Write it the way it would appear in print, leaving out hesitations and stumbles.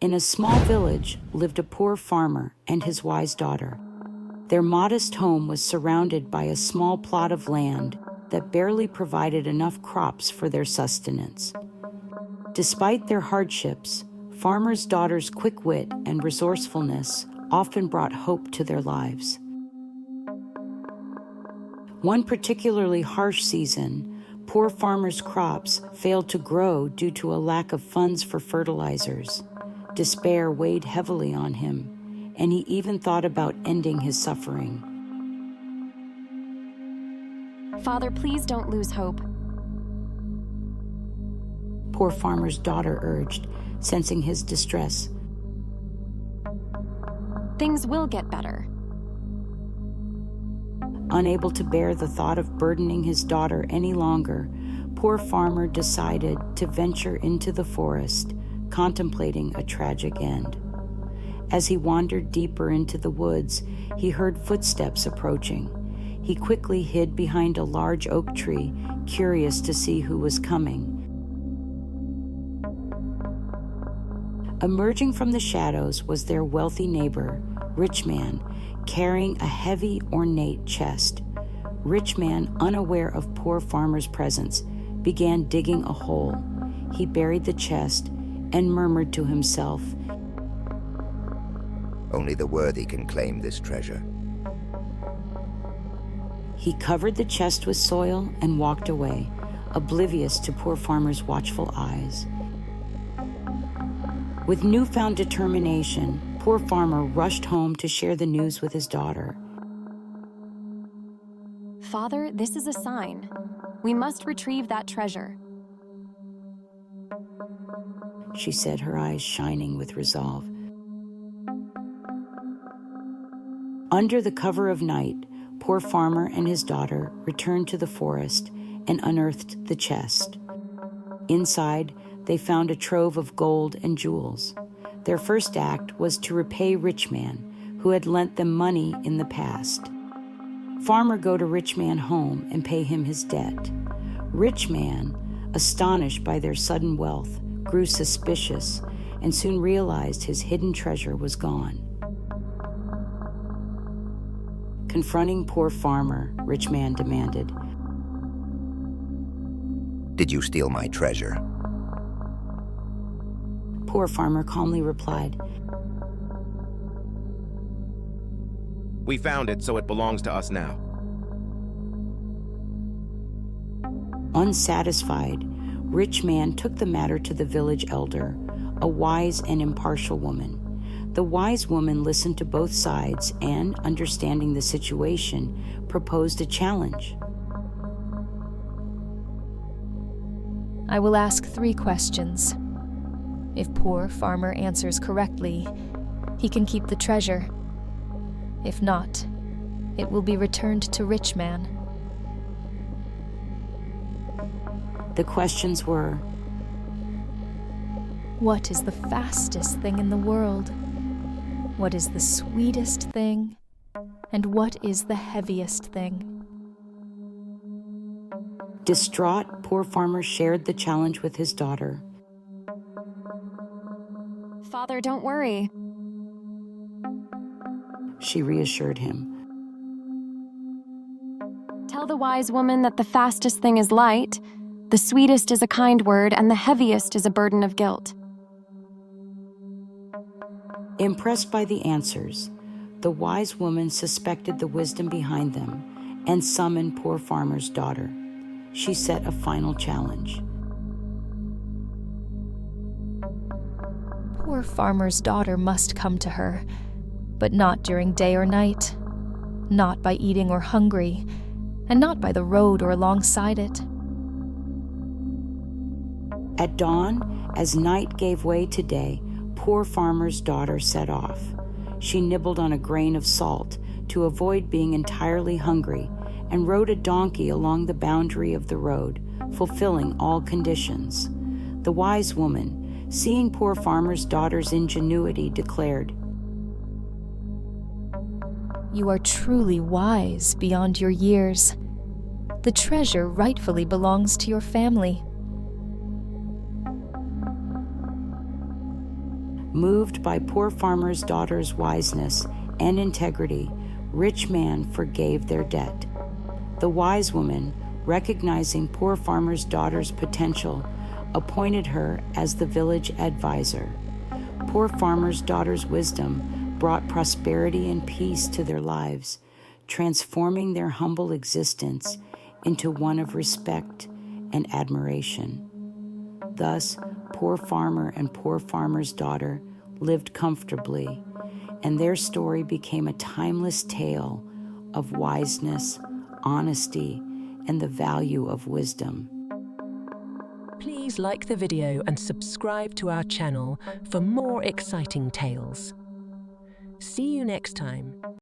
In a small village lived a poor farmer and his wise daughter. Their modest home was surrounded by a small plot of land that barely provided enough crops for their sustenance. Despite their hardships, farmers' daughters' quick wit and resourcefulness often brought hope to their lives. One particularly harsh season, poor farmers' crops failed to grow due to a lack of funds for fertilizers. Despair weighed heavily on him, and he even thought about ending his suffering. Father, please don't lose hope. Poor farmer's daughter urged, sensing his distress. Things will get better. Unable to bear the thought of burdening his daughter any longer, poor farmer decided to venture into the forest, contemplating a tragic end. As he wandered deeper into the woods, he heard footsteps approaching. He quickly hid behind a large oak tree, curious to see who was coming. Emerging from the shadows was their wealthy neighbor, Rich Man, carrying a heavy, ornate chest. Rich Man, unaware of poor farmer's presence, began digging a hole. He buried the chest and murmured to himself, "Only the worthy can claim this treasure." He covered the chest with soil and walked away, oblivious to poor farmer's watchful eyes. With newfound determination, poor farmer rushed home to share the news with his daughter. Father, this is a sign. We must retrieve that treasure. She said, her eyes shining with resolve. Under the cover of night, poor farmer and his daughter returned to the forest and unearthed the chest. Inside, they found a trove of gold and jewels. Their first act was to repay Rich Man, who had lent them money in the past. Farmer go to Rich Man home and pay him his debt. Rich Man, astonished by their sudden wealth, grew suspicious and soon realized his hidden treasure was gone. Confronting poor farmer, Rich Man demanded, "Did you steal my treasure?" Poor farmer calmly replied, "We found it, so it belongs to us now." Unsatisfied, Rich Man took the matter to the village elder, a wise and impartial woman. The wise woman listened to both sides and, understanding the situation, proposed a challenge. I will ask 3 questions. If poor farmer answers correctly, he can keep the treasure. If not, it will be returned to Rich Man. The questions were, What is the fastest thing in the world? What is the sweetest thing? And what is the heaviest thing? Distraught, poor farmer shared the challenge with his daughter. Father, don't worry. She reassured him. Tell the wise woman that the fastest thing is light, the sweetest is a kind word, and the heaviest is a burden of guilt. Impressed by the answers, the wise woman suspected the wisdom behind them and summoned poor farmer's daughter. She set a final challenge. Poor farmer's daughter must come to her, but not during day or night, not by eating or hungry, and not by the road or alongside it. At dawn, as night gave way to day, poor farmer's daughter set off. She nibbled on a grain of salt to avoid being entirely hungry and rode a donkey along the boundary of the road, fulfilling all conditions. The wise woman, seeing poor farmer's daughter's ingenuity, declared, You are truly wise beyond your years. The treasure rightfully belongs to your family. Moved by poor farmer's daughter's wiseness and integrity, rich man forgave their debt. The wise woman, recognizing poor farmer's daughter's potential, appointed her as the village advisor. Poor farmer's daughter's wisdom brought prosperity and peace to their lives, transforming their humble existence into one of respect and admiration. Thus, poor farmer and poor farmer's daughter lived comfortably, and their story became a timeless tale of wiseness, honesty, and the value of wisdom. Please like the video and subscribe to our channel for more exciting tales. See you next time.